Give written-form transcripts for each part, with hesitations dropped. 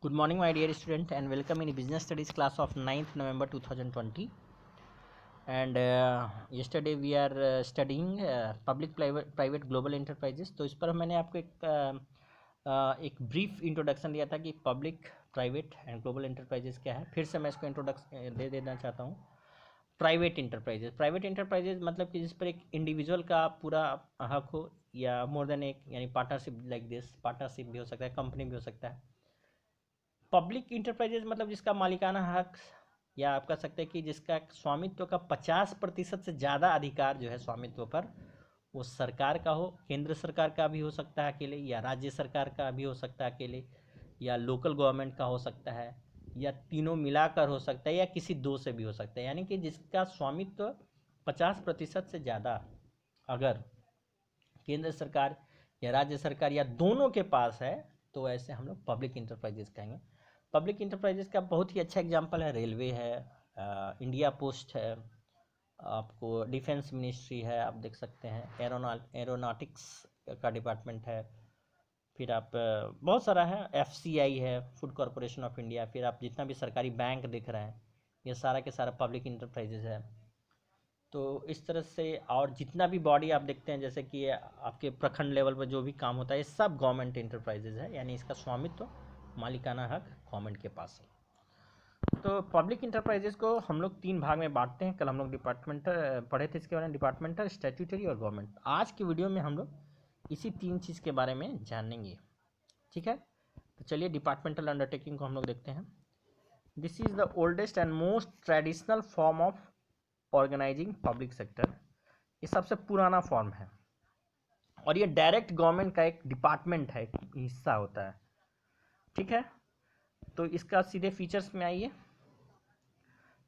Good morning, my dear student, and welcome in business studies class of 9th November 2020. And yesterday we are studying public private global enterprises. तो इस पर मैंने आपको एक brief introduction दिया था कि public private and global enterprises क्या है। फिर से मैं इसको इंट्रोडक्शन दे देना चाहता हूँ। प्राइवेट इंटरप्राइजेस मतलब कि जिस पर एक इंडिविजुअल का पूरा हक हो या मोर देन एक, यानी पार्टनरशिप लाइक दिस। पार्टनरशिप भी हो सकता है, कंपनी भी हो सकता है। पब्लिक इंटरप्राइजेज मतलब जिसका मालिकाना हक, या आप कह सकते हैं कि जिसका स्वामित्व का 50% से ज़्यादा अधिकार जो है स्वामित्व पर, वो सरकार का हो, केंद्र सरकार का भी हो सकता है अकेले, या राज्य सरकार का भी हो सकता है अकेले, या लोकल गवर्नमेंट का हो सकता है, या तीनों मिलाकर हो सकता है, या किसी दो से भी हो सकता है। यानी कि जिसका स्वामित्व 50% से ज़्यादा अगर केंद्र सरकार या राज्य सरकार या दोनों के पास है, तो ऐसे हम लोग पब्लिक इंटरप्राइजेस कहेंगे। पब्लिक इंटरप्राइजेस का बहुत ही अच्छा एग्जांपल है रेलवे है, इंडिया पोस्ट है, आपको डिफेंस मिनिस्ट्री है, आप देख सकते हैं एरोनॉटिक्स का डिपार्टमेंट है, फिर आप बहुत सारा है, FCI है, फूड कॉरपोरेशन ऑफ इंडिया, फिर आप जितना भी सरकारी बैंक दिख रहे हैं ये सारा के सारा पब्लिक इंटरप्राइजेज है। तो इस तरह से और जितना भी बॉडी आप देखते हैं, जैसे कि आपके प्रखंड लेवल पर जो भी काम होता है, ये सब गवर्नमेंट इंटरप्राइजेज है, यानी इसका स्वामित्व मालिकाना हक गवर्नमेंट के पास है। तो पब्लिक इंटरप्राइजेज को हम लोग 3 भाग में बांटते हैं। कल हम लोग डिपार्टमेंटल पढ़े थे इसके बारे में, डिपार्टमेंटल, स्टैट्यूटरी और गवर्नमेंट। आज की वीडियो में हम लोग इसी 3 चीज़ के बारे में जानेंगे, ठीक है। तो चलिए डिपार्टमेंटल अंडरटेकिंग को हम लोग देखते हैं। This is the oldest and most traditional form of organising public sector. ये सबसे पुराना फॉर्म है और ये डायरेक्ट गवर्नमेंट का एक डिपार्टमेंट है, एक हिस्सा होता है, ठीक है। तो इसका सीधे फीचर्स में आइए।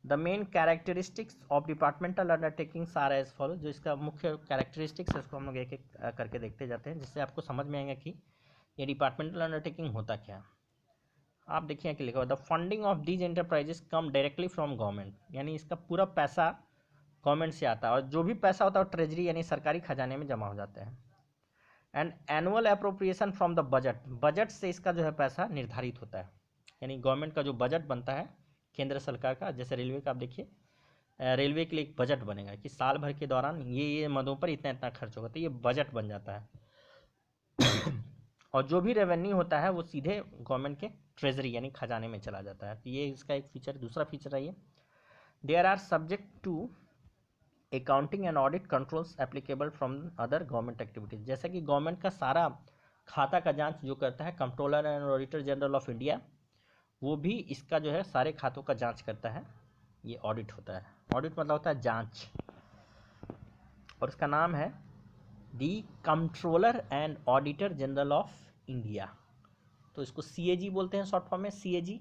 The main characteristics of departmental undertakings are as follow. जो इसका मुख्य कैरेक्टरिस्टिक्स है उसको हम लोग एक एक करके देखते जाते हैं, जिससे आपको समझ में आएगा कि ये डिपार्टमेंटल अंडरटेकिंग होता क्या। आप देखिए कि लिखा हुआ the funding of these enterprises come directly from government, यानी इसका पूरा पैसा गवर्नमेंट से आता है और जो भी पैसा होता है वो ट्रेजरी यानी सरकारी खजाने में जमा हो जाते हैं। And annual appropriation from the budget, budget से इसका जो है पैसा निर्धारित होता है, यानी गवर्नमेंट का जो बजट बनता है केंद्र सरकार का, जैसे रेलवे का आप देखिए, रेलवे के लिए एक बजट बनेगा कि साल भर के दौरान ये मदों पर इतना इतना खर्च होगा, तो ये बजट बन जाता है। और जो भी रेवेन्यू होता है वो सीधे गवर्नमेंट के ट्रेजरी यानी खजाने में चला जाता है। तो ये इसका एक फीचर। दूसरा फीचर है ये, there are subject to accounting and audit controls applicable from other government activities. जैसे कि गवर्नमेंट का सारा खाता का जांच जो करता है controller and auditor general of India, वो भी इसका जो है सारे खातों का जांच करता है। ये ऑडिट होता है, ऑडिट मतलब होता है जांच, और उसका नाम है the controller and auditor general of India. तो इसको CAG बोलते हैं शॉर्ट फॉर्म में, CAG,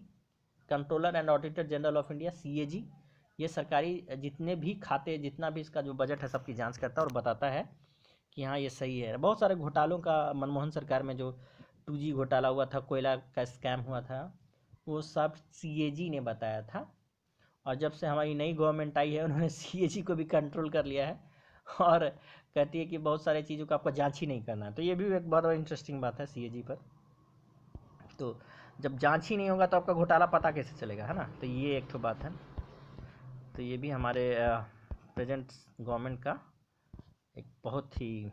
controller and auditor general of India, CAG। ये सरकारी जितने भी खाते, जितना भी इसका जो बजट है सबकी जांच करता है और बताता है कि हाँ ये सही है। बहुत सारे घोटालों का मनमोहन सरकार में जो 2G घोटाला हुआ था, कोयला का स्कैम हुआ था, वो सब CAG ने बताया था। और जब से हमारी नई गवर्नमेंट आई है उन्होंने CAG को भी कंट्रोल कर लिया है और कहती है कि बहुत सारे चीज़ों का आपको जांच ही नहीं करना है। तो ये भी एक बहुत इंटरेस्टिंग बात है CAG पर। तो जब जांच ही नहीं होगा तो आपका घोटाला पता कैसे चलेगा, है ना। तो ये एक तो बात है। तो ये भी हमारे प्रेजेंट गवर्नमेंट का एक बहुत ही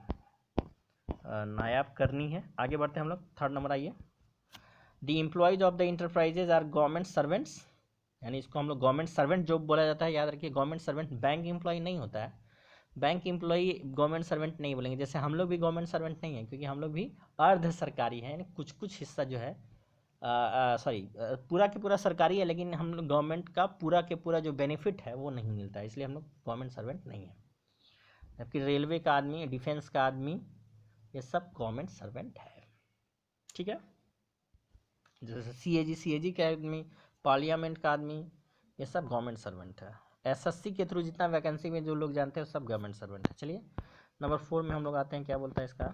नायाब करनी है। आगे बढ़ते हैं हम लोग, थर्ड नंबर आइए। The employees of the enterprises are government servants, यानी इसको हम लोग गवर्नमेंट सर्वेंट जॉब बोला जाता है। याद रखिए, गवर्नमेंट सर्वेंट बैंक एम्प्लॉय नहीं होता है। बैंक एम्प्लॉय गवर्नमेंट सर्वेंट नहीं बोलेंगे, जैसे हम लोग भी गवर्नमेंट सर्वेंट नहीं है, क्योंकि हम लोग भी अर्ध सरकारी है, यानी कुछ कुछ हिस्सा जो है सॉरी पूरा के पूरा सरकारी है, लेकिन हम लोग गवर्नमेंट का पूरा के पूरा जो बेनिफिट है वो नहीं मिलता है, इसलिए हम लोग गवर्नमेंट सर्वेंट नहीं है। जबकि रेलवे का आदमी, डिफेंस का आदमी, ये सब गवर्नमेंट सर्वेंट है, ठीक है। जैसे CAG का आदमी, पार्लियामेंट का आदमी, ये सब गवर्नमेंट सर्वेंट है। SSC के थ्रू जितना वैकेंसी में जो लोग जानते हैं सब गवर्नमेंट सर्वेंट है। चलिए नंबर 4 में हम लोग आते हैं, क्या बोलता है इसका।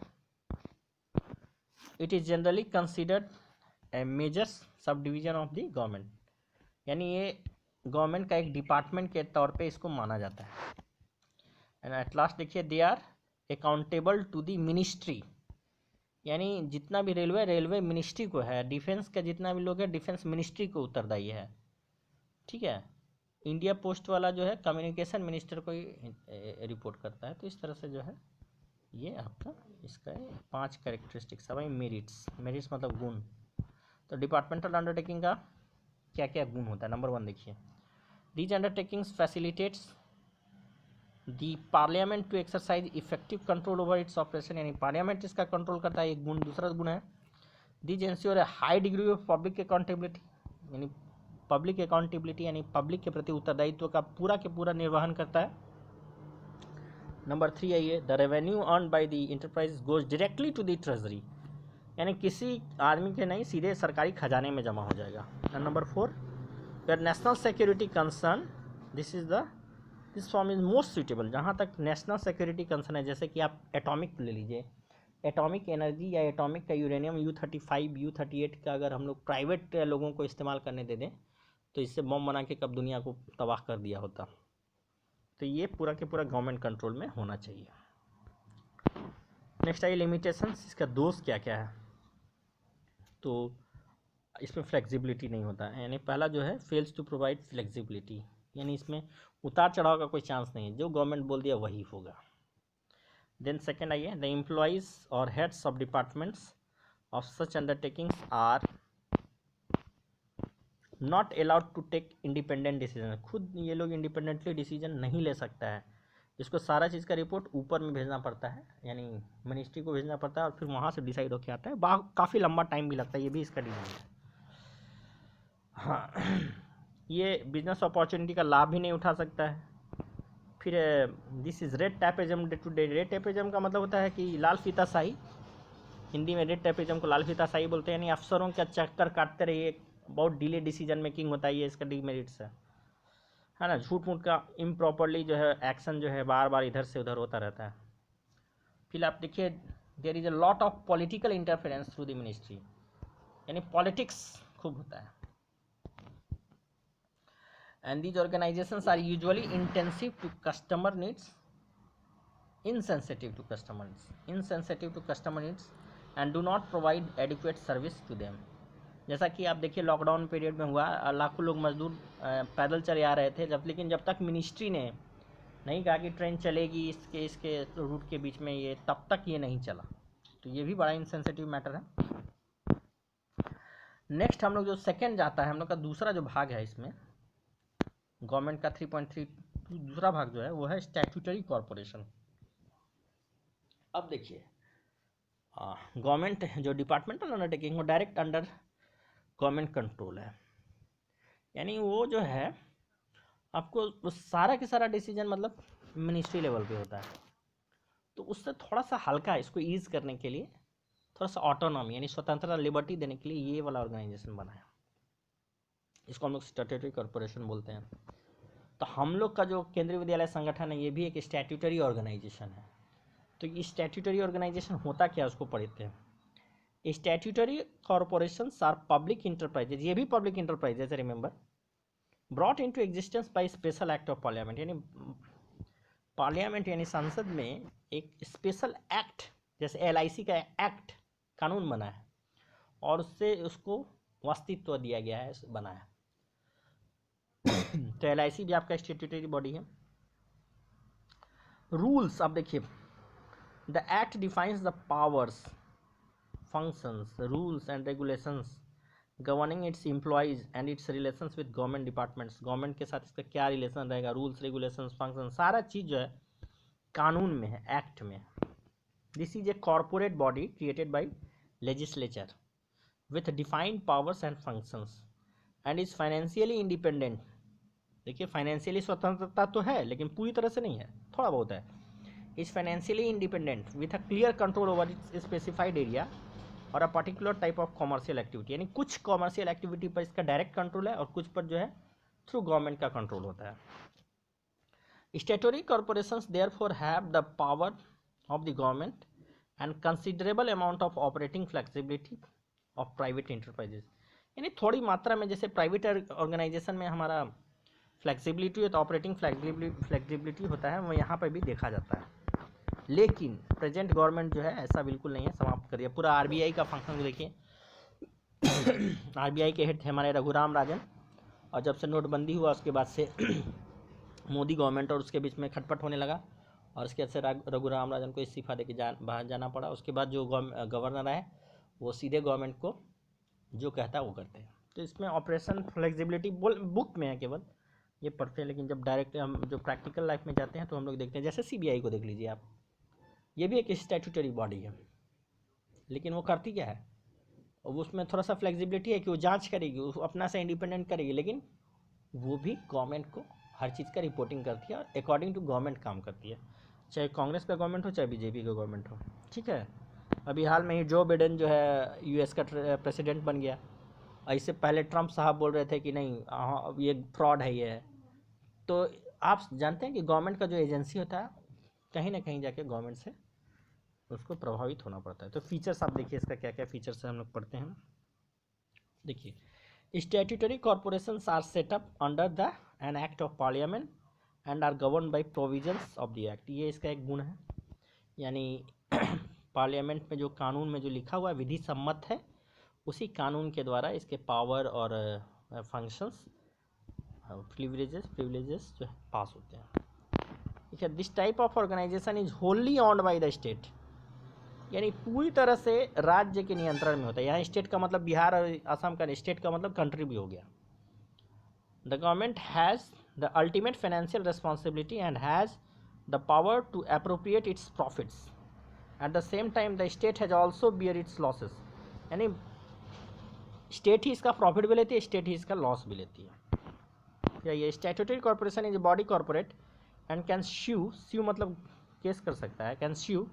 It is generally considered a major subdivision of the government, यानी ये गवर्नमेंट का एक डिपार्टमेंट के तौर पे इसको माना जाता है। एंड एट लास्ट देखिए, they are accountable to the ministry, यानी जितना भी रेलवे मिनिस्ट्री को है, डिफेंस का जितना भी लोग है डिफेंस मिनिस्ट्री को उत्तरदायी है, ठीक है। इंडिया पोस्ट वाला जो है कम्युनिकेशन मिनिस्टर को ही रिपोर्ट करता है। तो इस तरह से जो है ये आपका इसका 5 कैरेक्टरिस्टिक्स है भाई। मेरिट्स मतलब गुण। तो डिपार्टमेंटल अंडरटेकिंग का क्या क्या गुण होता है। नंबर 1 देखिए, these undertakings facilitates the parliament to exercise effective control over its operation, यानी पार्लियामेंट इसका कंट्रोल करता है, एक गुण। दूसरा गुण है these ensure a high degree of public accountability, यानी पब्लिक अकाउंटेबिलिटी यानी पब्लिक के प्रति उत्तरदायित्व का पूरा के पूरा निर्वहन करता है। नंबर 3 आइए, the revenue earn by the enterprise goes directly to the treasury, यानी किसी आदमी के नहीं, सीधे सरकारी खजाने में जमा हो जाएगा। And number 4, where national security concern this form is most suitable, जहाँ तक नेशनल सिक्योरिटी कंसर्न है, जैसे कि आप एटॉमिक ले लीजिए, एटॉमिक एनर्जी या एटॉमिक का यूरेनियम U-35 U-38 का अगर हम लोग प्राइवेट लोगों को इस्तेमाल करने दे दें तो इससे बम बना के कब दुनिया को तबाह कर दिया होता। तो ये पूरा के पूरा गवर्नमेंट कंट्रोल में होना चाहिए। नेक्स्ट आइए लिमिटेशंस, इसका दोष क्या क्या है। तो इसमें फ्लेक्सिबिलिटी नहीं होता है, यानी पहला जो है फेल्स टू प्रोवाइड फ्लेक्सिबिलिटी, यानी इसमें उतार चढ़ाव का कोई चांस नहीं है, जो गवर्नमेंट बोल दिया वही होगा। देन सेकेंड आइए, the employees or heads of departments of such undertakings are not allowed to take independent decision, खुद ये लोग इंडिपेंडेंटली डिसीजन नहीं ले सकता है, इसको सारा चीज़ का रिपोर्ट ऊपर में भेजना पड़ता है, यानी मिनिस्ट्री को भेजना पड़ता है और फिर वहाँ से डिसाइड होकर आता है। काफ़ी लंबा टाइम भी लगता है, ये भी इसका डिमांड है। हाँ, ये बिजनेस अपॉर्चुनिटी का लाभ भी नहीं उठा सकता है। फिर this is red tapism day to day, red tapism का मतलब होता है कि लाल फीताशाही, हिंदी में रेड टैपिज्म को लाल फीताशाही बोलते हैं, यानी अफसरों का चक्कर काटते रहिए, बहुत डिले डिसीजन मेकिंग होता है, ये इसका डिमेरिट्स है ना। झूठ मूठ का इम्प्रॉपरली जो है एक्शन जो है बार बार इधर से उधर होता रहता है। फिर आप देखिए there is a lot of political interference through the ministry, यानी पॉलिटिक्स खूब होता है। And these organisations are usually intensive to customer needs, insensitive to customer needs and do not provide adequate service to them। जैसा कि आप देखिए lockdown period में हुआ, लाखों लोग मजदूर पैदल चले आ रहे थे, लेकिन जब तक मिनिस्ट्री ने नहीं कहा कि ट्रेन चलेगी इसके रूट के बीच में, ये तब तक ये नहीं चला। तो ये भी बड़ा इंसेंसिटिव मैटर है। नेक्स्ट हम लोग जो सेकेंड जाता है, हम लोग का दूसरा जो भाग है इसमें गवर्नमेंट का 3.3 दूसरा भाग जो है वो है स्टैट्यूटरी कॉरपोरेशन। अब देखिए गवर्नमेंट जो डिपार्टमेंटल अंडरटेकिंग वो डायरेक्ट अंडर गवर्नमेंट कंट्रोल है, यानी वो जो है आपको सारा के सारा डिसीजन मतलब मिनिस्ट्री लेवल पे होता है। तो उससे थोड़ा सा हल्का इसको ईज करने के लिए थोड़ा सा ऑटोनॉमी यानी स्वतंत्रता लिबर्टी देने के लिए ये वाला ऑर्गेनाइजेशन बना है, इसको हम लोग स्टैट्यूटरी कॉरपोरेशन बोलते हैं। तो हम लोग का जो केंद्रीय विद्यालय संगठन है ये भी एक स्टैट्यूटरी ऑर्गेनाइजेशन है। तो ये स्टैट्यूटरी ऑर्गेनाइजेशन होता क्या, उसको पढ़ते हैं। Statutory corporations are public enterprises, ये भी पब्लिक इंटरप्राइजेज है, remember, brought into existence by special act of parliament, यानी पार्लियामेंट यानी संसद में एक स्पेशल एक्ट, जैसे LIC का एक्ट कानून बना है और उससे उसको अस्तित्व दिया गया है, बनाया। तो LIC भी आपका स्टैट्यूटरी बॉडी है। रूल्स, अब देखिए the act defines the powers, functions, rules and regulations governing its employees and its relations with government departments, government के साथ इसका क्या रिलेशन रहेगा, रूल्स रेगुलेशंस फंक्शन सारा चीज़ जो है कानून में है, एक्ट में। This is a corporate body created by legislature with defined powers and functions and is financially independent. देखिए फाइनेंशियली स्वतंत्रता तो है लेकिन पूरी तरह से नहीं है, थोड़ा बहुत है। Is financially independent with a clear control over its specified area और a particular type of commercial activity, यानी कुछ कॉमर्शियल एक्टिविटी पर इसका डायरेक्ट कंट्रोल है और कुछ पर जो है थ्रू गवर्नमेंट का कंट्रोल होता है। Statutory corporations therefore have the power of the government and considerable amount of operating flexibility of private enterprises, यानी थोड़ी मात्रा में जैसे प्राइवेट ऑर्गेनाइजेशन में हमारा फ्लेक्सिबिलिटी है तो ऑपरेटिंग फ्लेक्सिबिलिटी होता है, वो यहाँ पर भी देखा जाता है। लेकिन प्रेजेंट गवर्नमेंट जो है ऐसा बिल्कुल नहीं है, समाप्त कर दिया पूरा। आरबीआई का फंक्शन देखिए, आरबीआई के हेड थे हमारे रघुराम राजन, और जब से नोटबंदी हुआ उसके बाद से मोदी गवर्नमेंट और उसके बीच में खटपट होने लगा, और उसके बाद से रघुराम राजन को इस्तीफा दे के बाहर जाना पड़ा। उसके बाद जो गवर्नर है वो सीधे गवर्नमेंट को जो कहता है वो करते हैं। तो इसमें ऑपरेशन फ्लेक्सिबिलिटी बुक में है केवल, ये पढ़ते हैं, लेकिन जब डायरेक्ट हम जो प्रैक्टिकल लाइफ में जाते हैं तो हम लोग देखते हैं, जैसे सीबीआई को देख लीजिए आप, ये भी एक स्टैट्यूटरी बॉडी है, लेकिन वो करती क्या है, और उसमें थोड़ा सा फ्लेक्सिबिलिटी है कि वो जांच करेगी, वो अपना से इंडिपेंडेंट करेगी, लेकिन वो भी गवर्नमेंट को हर चीज़ का रिपोर्टिंग करती है और अकॉर्डिंग टू गवर्नमेंट काम करती है, चाहे कांग्रेस का गवर्नमेंट हो चाहे बीजेपी का गवर्नमेंट हो। ठीक है, अभी हाल में ही जो बिडेन जो है यूएस का प्रेसिडेंट बन गया, इससे पहले ट्रंप साहब बोल रहे थे कि नहीं ये फ्रॉड है ये है। तो आप जानते हैं कि गवर्नमेंट का जो एजेंसी होता है कहीं ना कहीं जाके गवर्नमेंट से उसको प्रभावित होना पड़ता है। तो फीचर्स आप देखिए, इसका क्या क्या फीचर्स है हम लोग पढ़ते हैं। देखिए, statutory corporations are set up under the an act of parliament and are govern by provisions of the act. ये इसका एक गुण है, यानी पार्लियामेंट में जो कानून में जो लिखा हुआ विधि सम्मत है, उसी कानून के द्वारा इसके पावर और फंक्शंस प्रिविलेजेस जो है पास होते हैं। ठीक है, this type of organisation is wholly owned by the state, यानी पूरी तरह से राज्य के नियंत्रण में होता है। यहाँ स्टेट का मतलब बिहार और असम का, स्टेट का मतलब कंट्री भी हो गया। The government has the ultimate financial responsibility and has the power to appropriate its profits, at the same time the state has also bear its losses, यानी स्टेट ही इसका प्रॉफिट भी लेती है, स्टेट ही इसका लॉस भी लेती है। ये statutory corporation is body corporate and can sue मतलब केस कर सकता है, can sue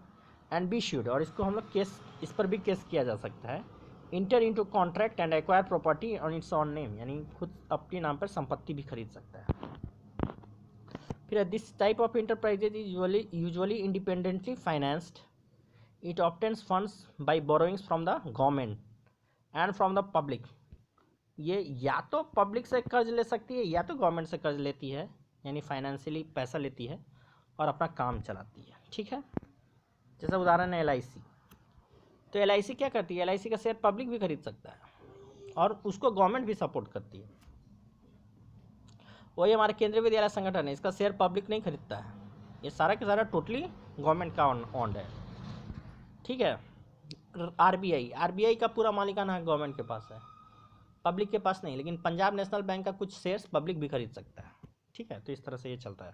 and be sued, और इसको हम लोग केस, इस पर भी केस किया जा सकता है। Inter into contract and acquire property on it's on name, यानी खुद अपने नाम पर संपत्ति भी खरीद सकता है। फिर this type of enterprises is usually independently financed, it obtains funds by borrowings from the government and from the public. ये या तो पब्लिक से कर्ज ले सकती है या तो गवर्नमेंट से कर्ज लेती है, यानी फाइनेंशियली पैसा लेती है और अपना काम चलाती है। ठीक है, जैसा उदाहरण है एलआईसी। तो एलआईसी क्या करती है, एलआईसी का शेयर पब्लिक भी खरीद सकता है और उसको गवर्नमेंट भी सपोर्ट करती है। वही हमारे केंद्रीय विद्यालय संगठन है, इसका शेयर पब्लिक नहीं खरीदता है, ये सारा के सारा टोटली गवर्नमेंट का ऑन्ड है। ठीक है, आरबीआई का पूरा मालिकाना गवर्नमेंट के पास है, पब्लिक के पास नहीं, लेकिन पंजाब नेशनल बैंक का कुछ शेयर्स पब्लिक भी खरीद सकता है। ठीक है, तो इस तरह से ये चलता है।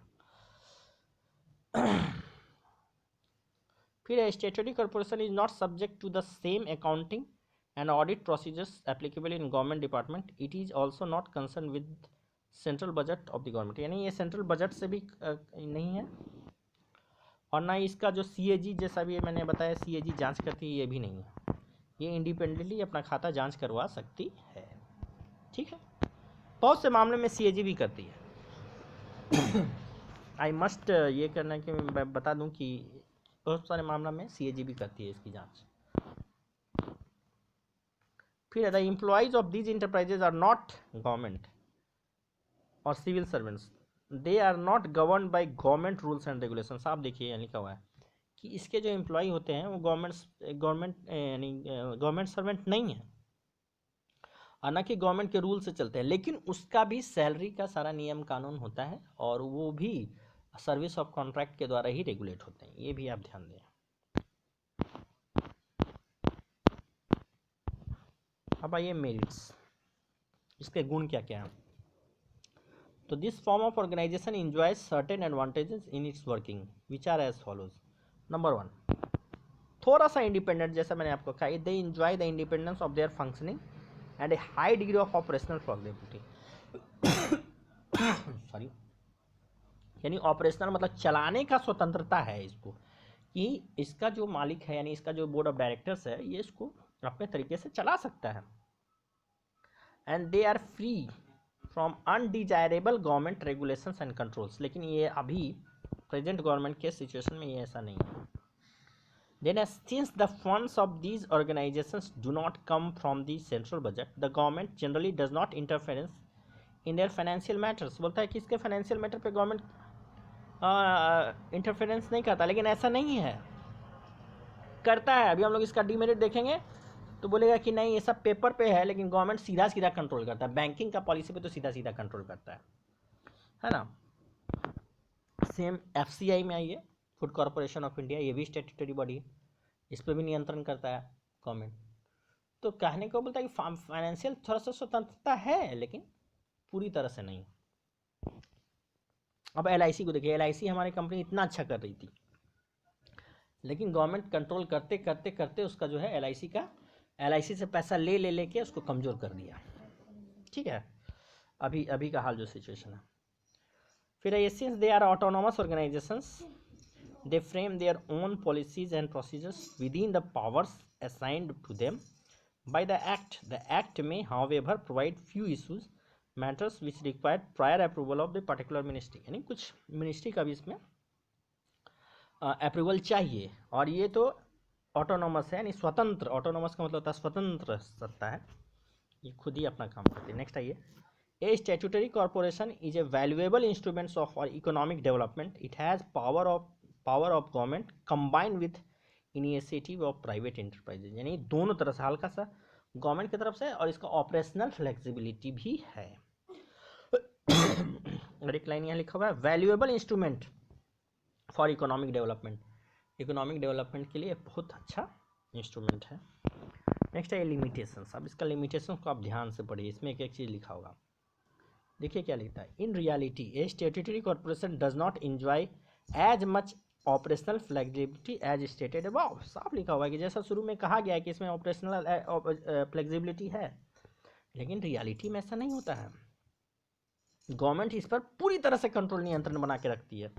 फिर statutory corporation is not subject to the same accounting and audit procedures applicable in government department, it is also not concern with central budget of the government, यानी ये सेंट्रल बजट से भी नहीं है, और ना इसका जो सीएजी जैसा भी मैंने बताया सीएजी जांच करती है, ये भी नहीं है, ये इंडिपेंडेंटली अपना खाता जांच करवा सकती है। ठीक है, बहुत से मामले में सीएजी भी करती है। आई मस्ट ये करना कि मैं बता दूं कि बहुत सारे मामला में सीएजी भी करती है इसकी जांच। फिर the employees of these enterprises are not government और civil servants, they are not govern by government rules and regulations. आप देखिए यहाँ लिखा हुआ है कि इसके जो एम्प्लॉय होते हैं वो गवर्नमेंट यानी गवर्नमेंट सर्वेंट नहीं है, और न कि गवर्नमेंट के रूल से चलते हैं, लेकिन उसका भी सैलरी का सारा नियम कानून होता है और वो भी सर्विस ऑफ कॉन्ट्रैक्ट के द्वारा ही रेगुलेट होते हैं, ये भी आप ध्यान दें। अब आइए मेरिट्स, इसके गुण क्या क्या हैं। तो this form of organisation enjoys certain advantages in its working which are as follows. Number 1, थोड़ा सा इंडिपेंडेंट, जैसा मैंने आपको कहा, they enjoy the independence of their functioning and a high degree of operational flexibility. Sorry, यानी operational मतलब चलाने का स्वतंत्रता है इसको, कि इसका जो मालिक है यानी इसका जो बोर्ड ऑफ डायरेक्टर्स है ये इसको अपने तरीके से चला सकता है। And they are free from undesirable government regulations and controls, लेकिन ये अभी प्रेजेंट गवर्नमेंट के सिचुएशन में ये ऐसा नहीं है। Then since the funds of these organizations do not come from the central budget, the government generally does not interference in their financial matters। बोलता है कि इसके फाइनेंशियल मैटर पे गवर्नमेंट इंटरफेरेंस नहीं करता, लेकिन ऐसा नहीं है, करता है। अभी हम लोग इसका डीमेरिट देखेंगे तो बोलेगा कि नहीं ये सब पेपर पे है, लेकिन गवर्नमेंट सीधा सीधा कंट्रोल करता है। बैंकिंग का पॉलिसी पे तो सीधा सीधा कंट्रोल करता है ना। सेम एफसीआई में आइए, फूड कॉर्पोरेशन ऑफ इंडिया, ये भी स्टैट्यूटरी बॉडी है, इस पर भी नियंत्रण करता है गवर्नमेंट। तो कहने को बोलता है कि फाइनेंशियल थोड़ा सा स्वतंत्रता है, लेकिन पूरी तरह से नहीं। अब एलआईसी को देखिए, एलआईसी हमारी कंपनी इतना अच्छा कर रही थी, लेकिन गवर्नमेंट कंट्रोल करते करते करते उसका जो है एलआईसी से पैसा ले के उसको कमज़ोर कर दिया। ठीक है, अभी का हाल जो सिचुएशन है। फिर ये since they are autonomous organisations, they frame their own policies and procedures within the powers assigned to them by the act. The act में however provide few issues matters which required prior approval of the particular ministry, यानी कुछ ministry का भी इसमें approval चाहिए। और ये तो ऑटोनोमस है, यानी स्वतंत्र, ऑटोनोमस का मतलब होता है स्वतंत्र सत्ता है, ये खुद ही अपना काम करते हैं। नेक्स्ट आइए, a statutory corporation is a valuable instruments of for economic development. It has power of government combined with initiative of private enterprises, यानी दोनों तरह से, हल्का सा गवर्नमेंट की तरफ से और इसका ऑपरेशनल फ्लेक्सिबिलिटी भी है। और एक लाइन यहाँ लिखा हुआ है, valuable instrument for economic development, economic development के लिए बहुत अच्छा इंस्ट्रूमेंट है। नेक्स्ट है लिमिटेशंस। अब इसका लिमिटेशन को आप ध्यान से पढ़िए, इसमें एक एक चीज़ लिखा होगा। देखिए क्या लिखता है, in reality a statutory corporation does not enjoy as much operational flexibility as stated above. साफ लिखा हुआ है कि जैसा शुरू में कहा गया है कि इसमें ऑपरेशनल फ्लेक्सिबिलिटी है, लेकिन रियलिटी में ऐसा नहीं होता है। गवर्नमेंट इस पर पूरी तरह से कंट्रोल, नियंत्रण बना के रखती है।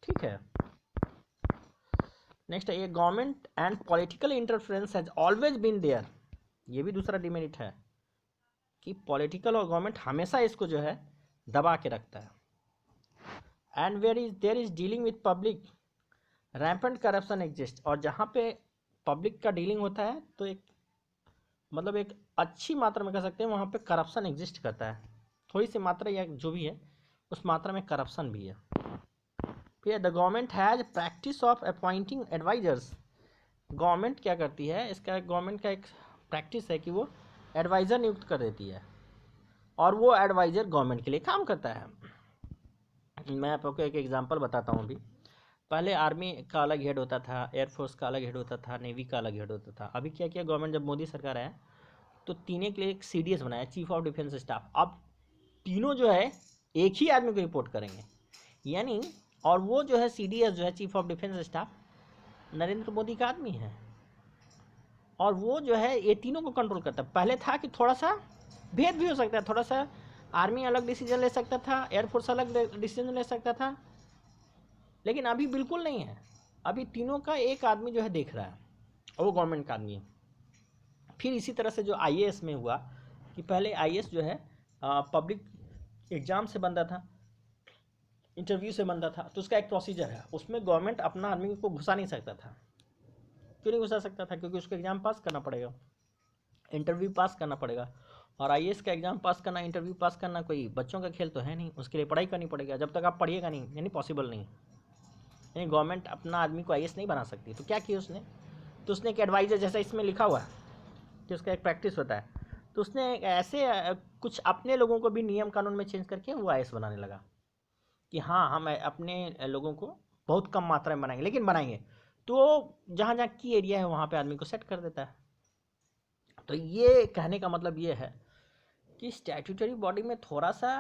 ठीक है, नेक्स्ट है ये government and political interference has always been there. ये भी दूसरा डिमेरिट है कि पॉलिटिकल और गवर्नमेंट हमेशा इसको जो है दबा के रखता है। And there is dealing with public rampant corruption exist. और जहाँ पे पब्लिक का डीलिंग होता है तो एक मतलब एक अच्छी मात्रा में कह सकते हैं वहाँ पे करप्शन एग्जिस्ट करता है, थोड़ी सी मात्रा या जो भी है उस मात्रा में करप्शन भी है। फिर the government has practice of appointing advisers. Government क्या करती है, इसका गवर्नमेंट का एक प्रैक्टिस है कि वो एडवाइज़र नियुक्त कर देती है और वो एडवाइज़र गवर्नमेंट के लिए काम करता है। मैं आपको एक एग्जांपल बताता हूँ। अभी पहले आर्मी का अलग हेड होता था, एयरफोर्स का अलग हेड होता था, नेवी का अलग हेड होता था। अभी क्या किया गवर्नमेंट, जब मोदी सरकार आया तो तीनों के लिए एक CDS बनाया, चीफ ऑफ डिफेंस स्टाफ। अब तीनों जो है एक ही आदमी को रिपोर्ट करेंगे, यानी और वो जो है CDS जो है chief of defence staff Narendra Modi का आदमी है, और वो जो है ये तीनों को कंट्रोल करता है। पहले था कि थोड़ा सा भेद भी हो सकता है, थोड़ा सा आर्मी अलग डिसीजन ले सकता था, एयरफोर्स अलग डिसीजन ले सकता था, लेकिन अभी बिल्कुल नहीं है। अभी तीनों का एक आदमी जो है देख रहा है और वो गवर्नमेंट का आदमी है। फिर इसी तरह से जो IAS में हुआ कि पहले IAS जो है पब्लिक एग्जाम से बनता था, इंटरव्यू से बनता था, तो उसका एक प्रोसीजर है, उसमें गवर्नमेंट अपना आदमी को घुसा नहीं सकता था। क्यों नहीं घुसा सकता था? क्योंकि उसको एग्ज़ाम पास करना पड़ेगा, इंटरव्यू पास करना पड़ेगा। और IAS का एग्ज़ाम पास करना, इंटरव्यू पास करना कोई बच्चों का खेल तो है नहीं, उसके लिए पढ़ाई करनी पड़ेगा। जब तक आप पढ़िएगा नहीं, यानी पॉसिबल नहीं, यानी गवर्नमेंट अपना आदमी को IAS नहीं बना सकती। तो क्या किया उसने, तो उसने एक एडवाइज़र, जैसा इसमें लिखा हुआ है कि उसका एक प्रैक्टिस होता है, तो उसने ऐसे कुछ अपने लोगों को भी नियम कानून में चेंज करके वो IAS बनाने लगा कि हाँ हम अपने लोगों को बहुत कम मात्रा में बनाएंगे, लेकिन बनाएंगे। तो जहाँ जहाँ की एरिया है वहाँ पे आदमी को सेट कर देता है। तो ये कहने का मतलब ये है कि स्टैट्यूटरी बॉडी में थोड़ा सा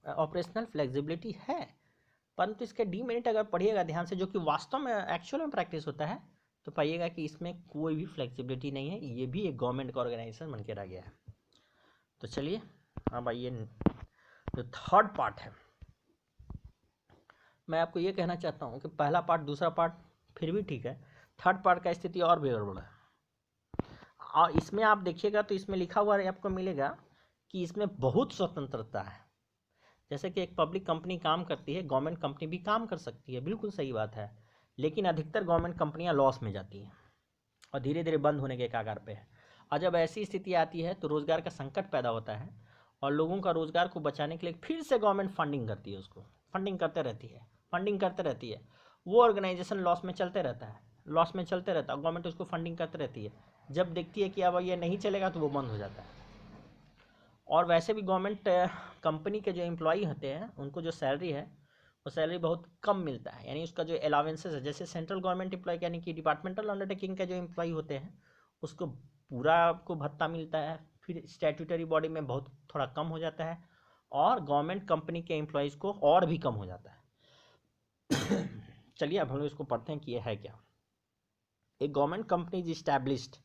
ऑपरेशनल फ्लेक्सिबिलिटी है, परंतु इसके डीमेरिट अगर पढ़िएगा ध्यान से, जो कि वास्तव में एक्चुअल में प्रैक्टिस होता है, तो पाइएगा कि इसमें कोई भी फ्लेक्सिबिलिटी नहीं है। ये भी एक गवर्नमेंट का ऑर्गेनाइजेशन बन के रह गया है। तो चलिए अब आइए जो थर्ड पार्ट है, मैं आपको ये कहना चाहता हूँ कि पहला पार्ट दूसरा पार्ट फिर भी ठीक है, थर्ड पार्ट का स्थिति और भी गड़बड़ है। और इसमें आप देखिएगा तो इसमें लिखा हुआ आपको मिलेगा कि इसमें बहुत स्वतंत्रता है। जैसे कि एक पब्लिक कंपनी काम करती है, गवर्नमेंट कंपनी भी काम कर सकती है, बिल्कुल सही बात है, लेकिन अधिकतर गवर्नमेंट कंपनियां लॉस में जाती हैं और धीरे धीरे बंद होने के कगार पे है। और जब ऐसी स्थिति आती है तो रोज़गार का संकट पैदा होता है और लोगों का रोज़गार को बचाने के लिए फिर से गवर्नमेंट फंडिंग करती है, उसको फंडिंग करते रहती है, फंडिंग करते रहती है, वो ऑर्गेनाइजेशन लॉस में चलते रहता है, लॉस में चलते रहता है, गवर्नमेंट उसको फंडिंग करते रहती है। जब देखती है कि अब ये नहीं चलेगा तो वो बंद हो जाता है। और वैसे भी गवर्नमेंट कंपनी के जो एम्प्लॉई होते हैं उनको जो सैलरी है वो सैलरी बहुत कम मिलता है, यानी उसका जो अलावेंसेस है, जैसे सेंट्रल गवर्नमेंट एम्प्लॉय यानी कि डिपार्टमेंटल अंडरटेकिंग के जो एम्प्लॉई होते हैं उसको पूरा आपको भत्ता मिलता है, फिर स्टैट्यूटरी बॉडी में बहुत थोड़ा कम हो जाता है, और गवर्नमेंट कंपनी के एम्प्लॉयज़ को और भी कम हो जाता है। चलिए अब हम लोग इसको पढ़ते हैं कि ये है क्या। एक government company is established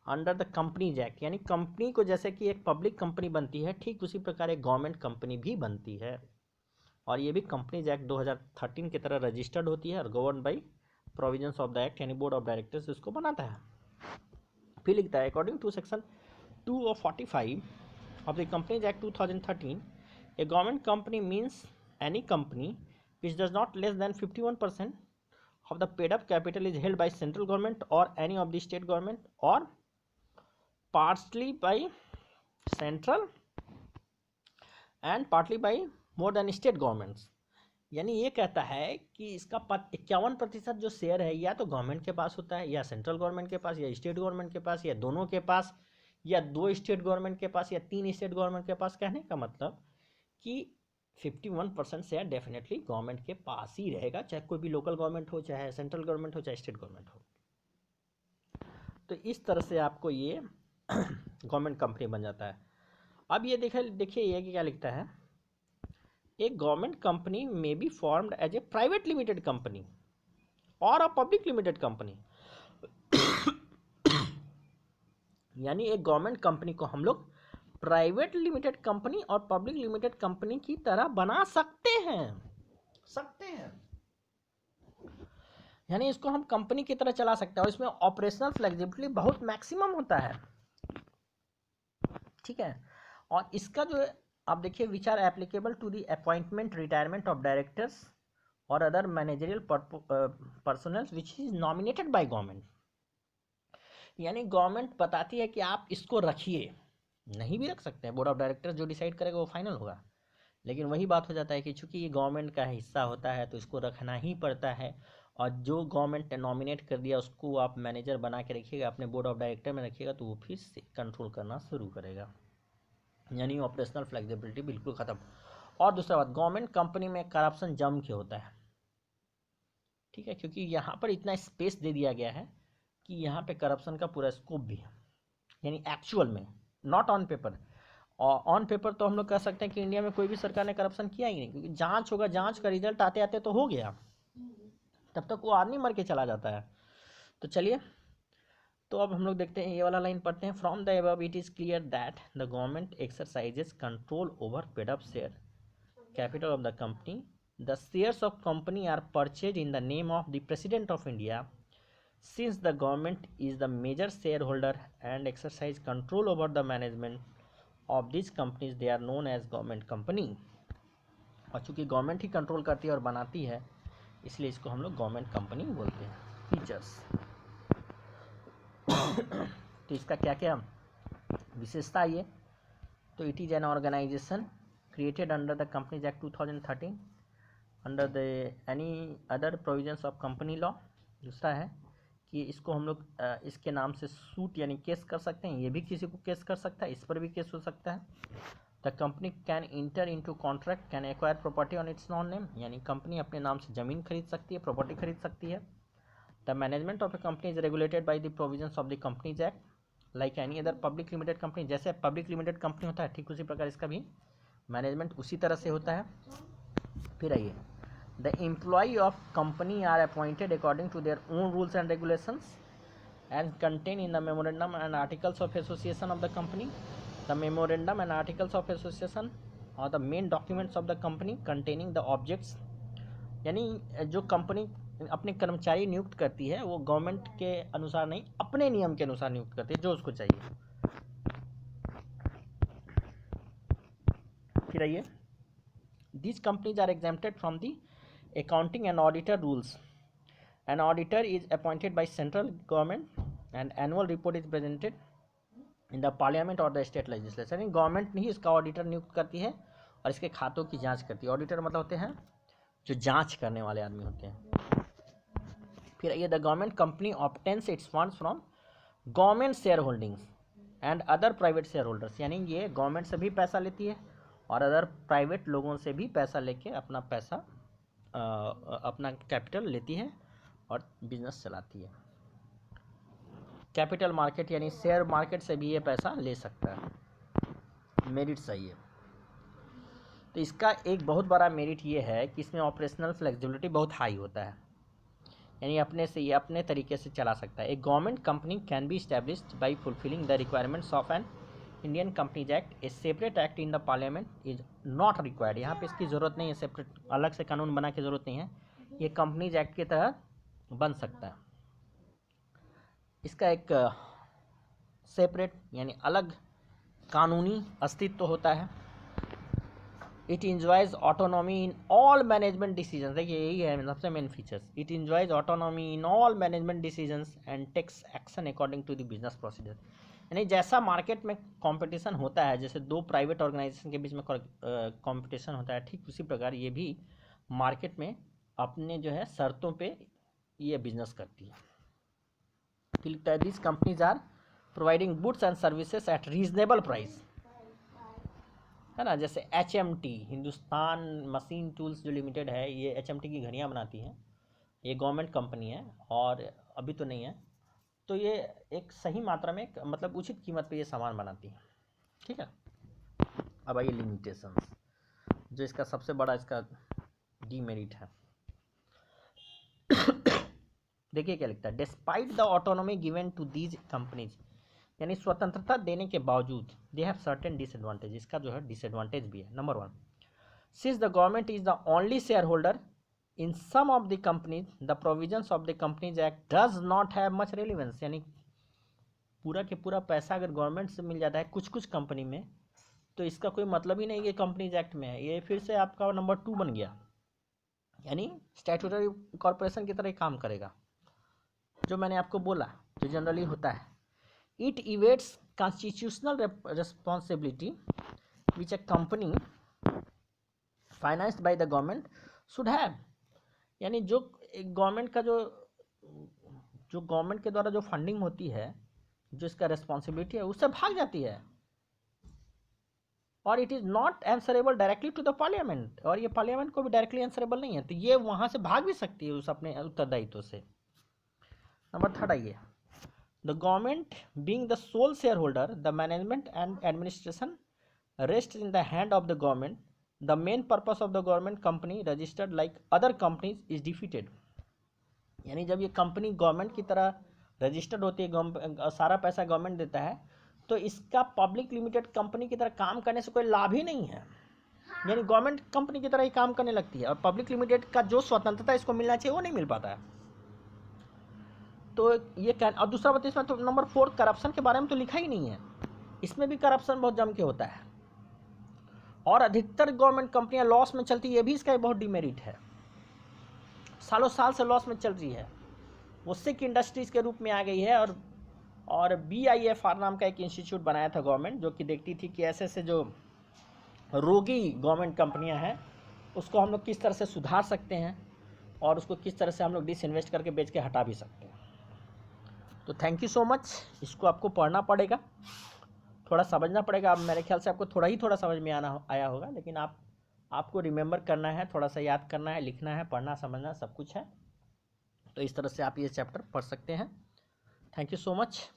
under the companies act, यानी कंपनी को जैसे कि एक पब्लिक कंपनी बनती है ठीक उसी प्रकार एक गवर्नमेंट कंपनी भी बनती है, और ये भी कंपनीज एक्ट 2013 की तरह रजिस्टर्ड होती है और govern by provisions of the act, यानी बोर्ड ऑफ डायरेक्टर्स इसको बनाता है। फिर लिखता है according to section 245 of the Companies Act 2013, a government company means any company which does not less than 51% of the paid up capital is held by central government or any of the state government or partly by central and partly by more than state governments। यानी ये कहता है कि इसका 51% जो share है या तो गवर्नमेंट के पास होता है, या सेंट्रल गवर्नमेंट के पास, या स्टेट गवर्नमेंट के पास, या दोनों के पास, या 2 स्टेट गवर्नमेंट के पास, या 3 स्टेट गवर्नमेंट के पास। कहने का मतलब कि 51% शेयर डेफिनेटली गवर्नमेंट के पास ही रहेगा, चाहे कोई भी लोकल गवर्नमेंट हो, चाहे सेंट्रल गवर्नमेंट हो, चाहे स्टेट गवर्नमेंट हो। तो इस तरह से आपको ये गवर्नमेंट कंपनी बन जाता है। अब ये देखिए ये क्या लिखता है, एक government company may be formed as a private limited company or a public limited company. यानी एक गवर्नमेंट कंपनी को हम लोग प्राइवेट लिमिटेड कंपनी और पब्लिक लिमिटेड कंपनी की तरह बना सकते हैं, यानी इसको हम कंपनी की तरह चला सकते हैं, और इसमें ऑपरेशनल फ्लेक्सिबिलिटी बहुत मैक्सिमम होता है, ठीक है। और इसका जो आप देखिए which are applicable to the appointment retirement of directors और other managerial personnel which is nominated by government. यानी गवर्नमेंट बताती है कि आप इसको रखिए, नहीं भी रख सकते हैं, बोर्ड ऑफ डायरेक्टर्स जो डिसाइड करेगा वो फाइनल होगा, लेकिन वही बात हो जाता है कि चूंकि ये गवर्नमेंट का हिस्सा होता है तो इसको रखना ही पड़ता है, और जो गवर्नमेंट ने नॉमिनेट कर दिया उसको आप मैनेजर बना के रखिएगा, अपने बोर्ड ऑफ डायरेक्टर में रखिएगा, तो वो फिर से कंट्रोल करना शुरू करेगा, यानी ऑपरेशनल फ्लेक्सिबिलिटी बिल्कुल ख़त्म। और दूसरा बात, गवर्नमेंट कंपनी में करप्शन जम के होता है, ठीक है, क्योंकि यहाँ पर इतना स्पेस दे दिया गया है कि यहाँ पे करप्शन का पूरा स्कोप भी है, यानी एक्चुअल में, नॉट ऑन पेपर। और ऑन पेपर तो हम लोग कह सकते हैं कि इंडिया में कोई भी सरकार ने करप्शन किया ही नहीं, क्योंकि जांच होगा, जांच का रिजल्ट आते आते तो हो गया, तब तक वो आदमी मर के चला जाता है। तो चलिए, तो अब हम लोग देखते हैं, ये वाला लाइन पढ़ते हैं। From the above it is clear that the government exercises control over paid up share capital of the company. The shares of company are purchase in the name of the president of India. Since the government is the major shareholder and exercise control over the management of these companies, they are known as government company। और चूंकि government ही control करती है और बनाती है, इसलिए इसको हम लोग गवर्नमेंट कंपनी बोलते हैं। फीचर्स तो इसका क्या क्या विशेषता ये, तो it is an organisation created under the companies act 2013 under the any other provisions of company law. दूसरा है कि इसको हम लोग इसके नाम से सूट यानी केस कर सकते हैं, ये भी किसी को केस कर सकता है, इस पर भी केस हो सकता है। The company can inter into contract can acquire property on it's non name, यानी कंपनी अपने नाम से ज़मीन खरीद सकती है, प्रॉपर्टी खरीद सकती है। The management of A company is regulated by the provisions of the companies act like any other public limited company. जैसे पब्लिक लिमिटेड कंपनी होता है ठीक उसी प्रकार इसका भी मैनेजमेंट उसी तरह से होता है। फिर आइए, the employee of company are appointed according to their own rules and regulations and contained in the memorandum and articles of association of the company. The memorandum and articles of association are the main documents of the company containing the objects। यानी जो company अपने कर्मचारी नियुक्त करती है वो government के अनुसार नहीं, अपने नियम के अनुसार नियुक्त करती है जो उसको चाहिए। फिर आइए, these companies are exempted from the accounting and auditor rules। An auditor is appointed by central government and annual report is presented in the parliament or the state legislature। यानी गवर्नमेंट नहीं इसका ऑडिटर नियुक्त करती है और इसके खातों की जांच करती है। ऑडिटर मतलब होते हैं जो जांच करने वाले आदमी होते हैं। फिर ये the government company obtains it's funds from government share holdings and other private share holders, यानी ये गवर्नमेंट से भी पैसा लेती है और अदर प्राइवेट लोगों से भी पैसा लेके अपना पैसा अपना कैपिटल लेती है और बिजनेस चलाती है। कैपिटल मार्केट यानी शेयर मार्केट से भी ये पैसा ले सकता है। मेरिट सही है। तो इसका एक बहुत बड़ा मेरिट ये है कि इसमें ऑपरेशनल फ्लेक्सिबिलिटी बहुत हाई होता है, यानी अपने से ये अपने तरीके से चला सकता है। एक government company can be established by fulfilling the requirements of an Indian companies act. A separate act in the parliament is not required. यहाँ पे इसकी ज़रूरत नहीं है, सेपरेट अलग से कानून बना के ज़रूरत नहीं है, ये कंपनीज एक्ट के तहत बन सकता है। इसका एक सेपरेट यानी अलग कानूनी अस्तित्व होता है। It enjoys autonomy in all management decisions, देखिए यही है सबसे main features. It enjoys autonomy in all management decisions and takes action according to the business procedure. यानी जैसा मार्केट में कंपटीशन होता है, जैसे दो प्राइवेट ऑर्गेनाइजेशन के बीच में कंपटीशन होता है, ठीक उसी प्रकार ये भी मार्केट में अपने जो है शर्तों पे ये बिजनेस करती है। फिर लिखता है this companies are providing goods and services at reasonable price, है ना। जैसे HMT हिंदुस्तान मशीन टूल्स जो लिमिटेड है, ये HMT की घड़ियाँ बनाती हैं, ये गवर्नमेंट कंपनी है और अभी तो नहीं है, तो ये एक सही मात्रा में मतलब उचित कीमत पे ये सामान बनाती है, ठीक है। अब आइए लिमिटेशंस, जो इसका सबसे बड़ा इसका डीमेरिट है। देखिए क्या लिखता है, despite the autonomy given to these companies, यानी स्वतंत्रता देने के बावजूद दे हैव सर्टेन डिसएडवांटेज, इसका जो है डिसएडवांटेज भी है। Number 1, since the government is the only shareholder in some of the companies the provisions of the companies act does not have much relevance, यानी पूरा के पूरा पैसा अगर गवर्नमेंट से मिल जाता है कुछ कुछ कंपनी में, तो इसका कोई मतलब ही नहीं कि कंपनीज एक्ट में है, ये फिर से आपका नंबर 2 बन गया, यानी स्टैट्यूटरी कॉर्पोरेशन की तरह काम करेगा, जो मैंने आपको बोला जो जनरली होता है। It evades constitutional responsibility which a company financed by the government should have, यानी जो गवर्नमेंट का जो गवर्नमेंट के द्वारा जो फंडिंग होती है, जो इसका रिस्पॉन्सिबिलिटी है, उससे भाग जाती है। और it is not answerable directly to the parliament, और ये पार्लियामेंट को भी डायरेक्टली आंसरेबल नहीं है, तो ये वहाँ से भाग भी सकती है उस अपने उत्तरदायित्व से। नंबर 3 आइए, the government being the sole shareholder, the management and administration rests in the hand of the government. The main purpose of the government company registered like other companies is defeated, यानी जब ये company government की तरह registered होती है, सारा पैसा government देता है, तो इसका पब्लिक लिमिटेड कंपनी की तरह काम करने से कोई लाभ ही नहीं है, यानी गवर्नमेंट कंपनी की तरह ही काम करने लगती है, और पब्लिक लिमिटेड का जो स्वतंत्रता इसको मिलना चाहिए वो नहीं मिल पाता है। तो ये क्या, और दूसरा बात इसमें तो नंबर 4 करप्शन के बारे में तो लिखा ही नहीं है, इसमें भी करप्शन बहुत जम के होता है, और अधिकतर गवर्नमेंट कंपनियां लॉस में चलती है, ये भी इसका बहुत डिमेरिट है, सालों साल से लॉस में चल रही है, वो सिक इंडस्ट्रीज के रूप में आ गई है। और BIFR नाम का एक इंस्टीट्यूट बनाया था गवर्नमेंट, जो कि देखती थी कि ऐसे से जो रोगी गवर्नमेंट कंपनियां हैं उसको हम लोग किस तरह से सुधार सकते हैं, और उसको किस तरह से हम लोग डिसइन्वेस्ट करके बेच के हटा भी सकते हैं। तो थैंक यू सो मच, इसको आपको पढ़ना पड़ेगा, थोड़ा समझना पड़ेगा। अब मेरे ख्याल से आपको थोड़ा समझ में आया होगा, लेकिन आपको रिमेंबर करना है, थोड़ा सा याद करना है, लिखना है, पढ़ना समझना सब कुछ है। तो इस तरह से आप ये चैप्टर पढ़ सकते हैं। Thank you so much.